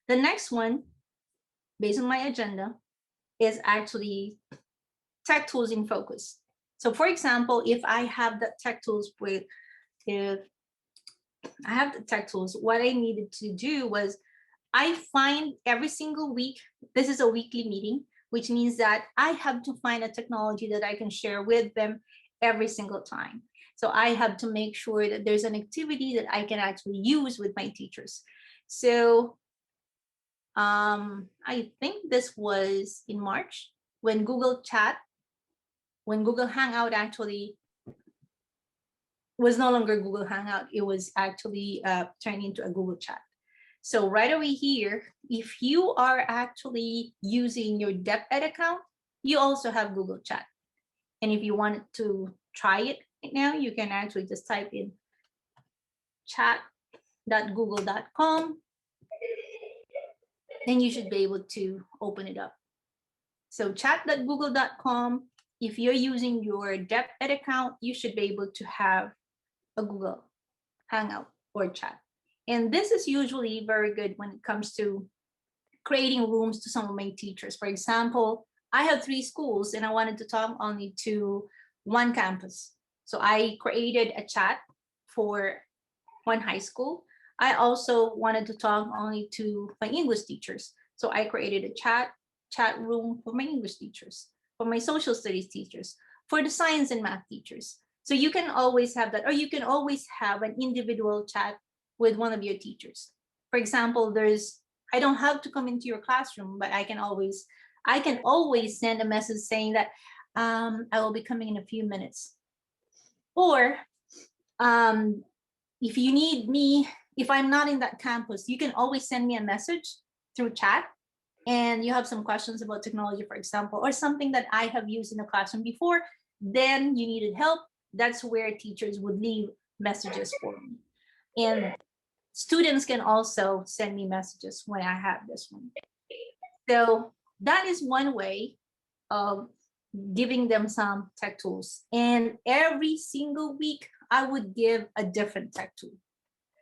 The next one, based on my agenda, is actually tech tools in focus. So for example, if I have the tech tools what I needed to do was I find every single week, this is a weekly meeting, which means that I have to find a technology that I can share with them every single time. So I have to make sure that there's an activity that I can actually use with my teachers. So I think this was in March when Google Hangout actually was no longer Google Hangout. It was actually turned into a Google Chat. So right over here, if you are actually using your DepEd account, you also have Google Chat. And if you want to try it right now, you can actually just type in chat.google.com, and you should be able to open it up. So chat.google.com, if you're using your DepEd account, you should be able to have a Google Hangout or chat. And this is usually very good when it comes to creating rooms to some of my teachers. For example, I have 3 schools and I wanted to talk only to one campus. So I created a chat for one high school. I also wanted to talk only to my English teachers. So I created a chat room for my English teachers, for my social studies teachers, for the science and math teachers. So you can always have that, or you can always have an individual chat with one of your teachers. For example, I don't have to come into your classroom, but I can always send a message saying that I will be coming in a few minutes. Or if you need me, if I'm not in that campus, you can always send me a message through chat, and you have some questions about technology, for example, or something that I have used in the classroom before, then you needed help. That's where teachers would leave messages for me. And students can also send me messages when I have this one. So that is one way of giving them some tech tools. And every single week, I would give a different tech tool.